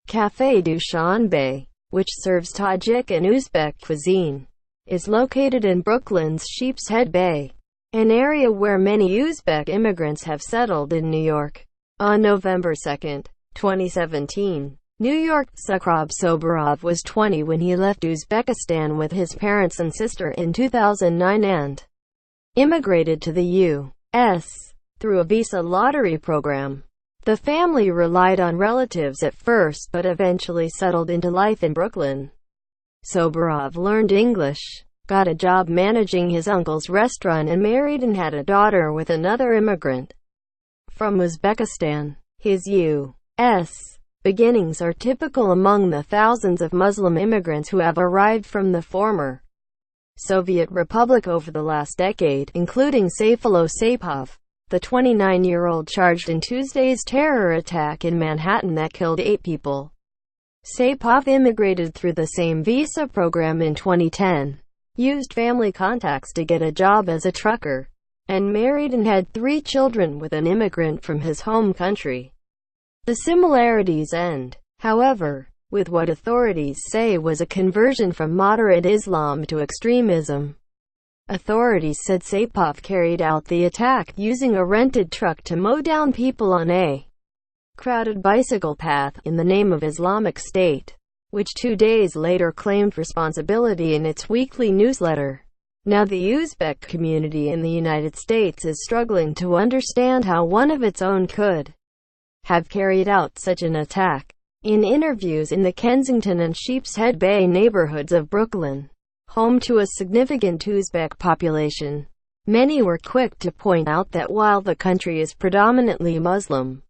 Café Dushanbe, which serves Tajik and Uzbek cuisine, is located in Brooklyn's Sheepshead Bay, an area where many Uzbek immigrants have settled in New York. On November 2, 2017, New York Sukhrob Sobirov was 20 when he left Uzbekistan with his parents and sister in 2009 and immigrated to the U.S. through a visa lottery program. The family relied on relatives at first but eventually settled into life in Brooklyn. Sobirov learned English, got a job managing his uncle's restaurant, and married and had a daughter with another immigrant from Uzbekistan. His U.S. beginnings are typical among the thousands of Muslim immigrants who have arrived from the former Soviet Republic over the last decade, including Sayfullo Saipov, the 29-year-old charged in Tuesday's terror attack in Manhattan that killed 8 people. Saipov immigrated through the same visa program in 2010, used family contacts to get a job as a trucker, and married and had 3 children with an immigrant from his home country. The similarities end, however, with what authorities say was a conversion from moderate Islam to extremism. Authorities said Saipov carried out the attack using a rented truck to mow down people on a crowded bicycle path in the name of Islamic State, which 2 days later claimed responsibility in its weekly newsletter. Now the Uzbek community in the United States is struggling to understand how one of its own could have carried out such an attack. In interviews in the Kensington and Sheepshead Bay neighborhoods of Brooklyn, home to a significant Uzbek population, many were quick to point out that while the country is predominantly Muslim,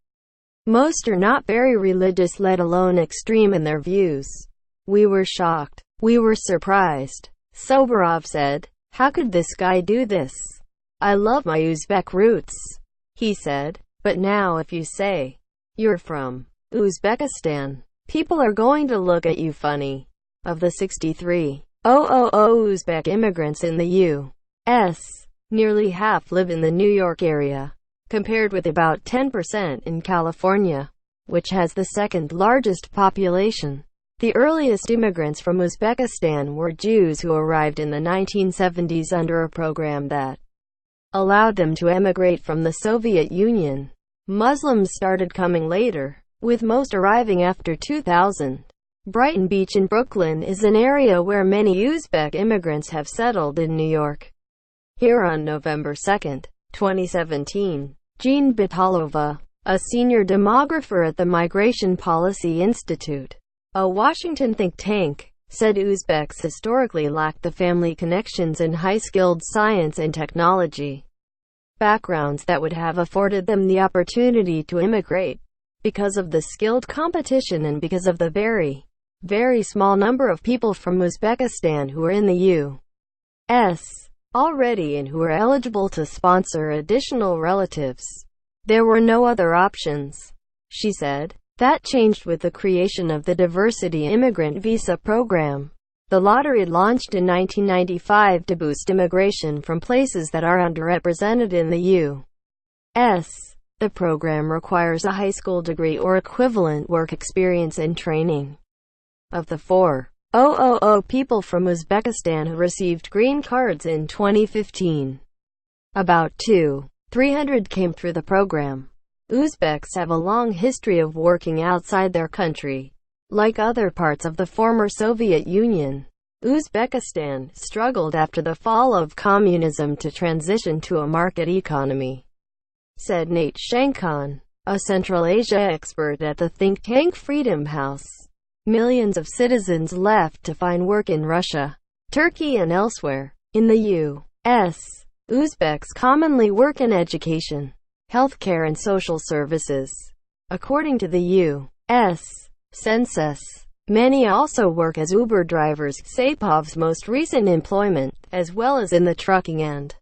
most are not very religious, let alone extreme in their views. "We were shocked. We were surprised," Sobirov said. "How could this guy do this? I love my Uzbek roots," he said. "But now if you say you're from Uzbekistan, people are going to look at you funny." Of the 63,000 Uzbek immigrants in the U.S., nearly half live in the New York area, compared with about 10% in California, which has the second largest population. The earliest immigrants from Uzbekistan were Jews who arrived in the 1970s under a program that allowed them to emigrate from the Soviet Union. Muslims started coming later, with most arriving after 2000. Brighton Beach in Brooklyn is an area where many Uzbek immigrants have settled in New York. Here on November 2, 2017, Jean Batalova, a senior demographer at the Migration Policy Institute, a Washington think tank, said Uzbeks historically lacked the family connections and high-skilled science and technology backgrounds that would have afforded them the opportunity to immigrate. Because of the skilled competition and because of the very small number of people from Uzbekistan who are in the U.S. already and who are eligible to sponsor additional relatives, there were no other options, she said. That changed with the creation of the Diversity Immigrant Visa Program. The lottery launched in 1995 to boost immigration from places that are underrepresented in the U.S. The program requires a high school degree or equivalent work experience and training. Of the 4,000 people from Uzbekistan who received green cards in 2015, about 200-300 came through the program. Uzbeks have a long history of working outside their country. Like other parts of the former Soviet Union, Uzbekistan struggled after the fall of communism to transition to a market economy, said Nate Shankhan, a Central Asia expert at the think tank Freedom House. Millions of citizens left to find work in Russia, Turkey and elsewhere. In the U.S., Uzbeks commonly work in education, healthcare and social services. According to the U.S. Census, many also work as Uber drivers, Saipov's most recent employment, as well as in the trucking and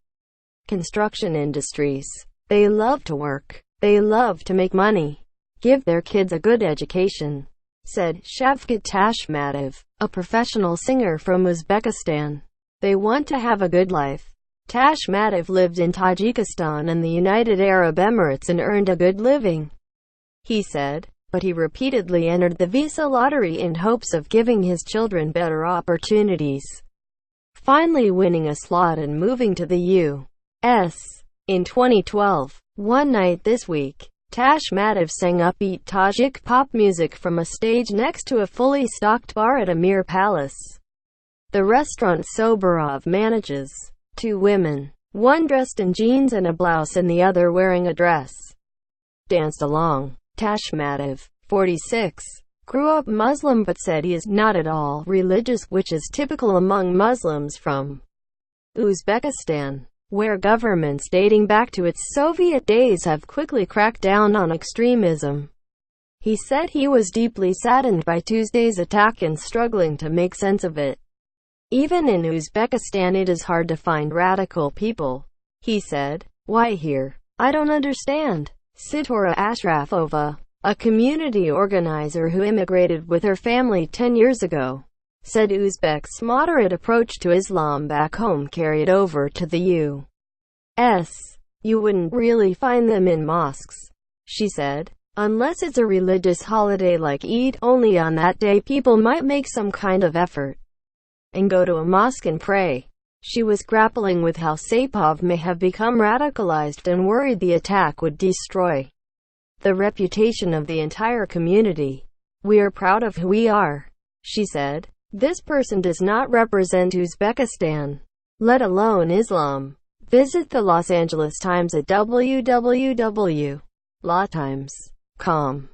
construction industries. They love to work. They love to make money. Give their kids a good education, said Shavkat Tashmatov, a professional singer from Uzbekistan. They want to have a good life. Tashmatov lived in Tajikistan and the United Arab Emirates and earned a good living. He said, but he repeatedly entered the visa lottery in hopes of giving his children better opportunities, finally winning a slot and moving to the U.S. in 2012. One night this week, Tashmatov sang upbeat Tajik pop music from a stage next to a fully stocked bar at Amir Palace, the restaurant Sobirov manages. Two women, one dressed in jeans and a blouse and the other wearing a dress, danced along. Tashmatov, 46, grew up Muslim but said he is not at all religious, which is typical among Muslims from Uzbekistan, where governments dating back to its Soviet days have quickly cracked down on extremism. He said he was deeply saddened by Tuesday's attack and struggling to make sense of it. Even in Uzbekistan it is hard to find radical people, he said. Why here? I don't understand. Sitora Ashrafova, a community organizer who immigrated with her family 10 years ago, said Uzbeks' moderate approach to Islam back home carried over to the U.S. You wouldn't really find them in mosques, she said, unless it's a religious holiday like Eid. Only on that day people might make some kind of effort and go to a mosque and pray. She was grappling with how Sapov may have become radicalized and worried the attack would destroy the reputation of the entire community. We are proud of who we are, she said. This person does not represent Uzbekistan, let alone Islam. Visit the Los Angeles Times at www.latimes.com.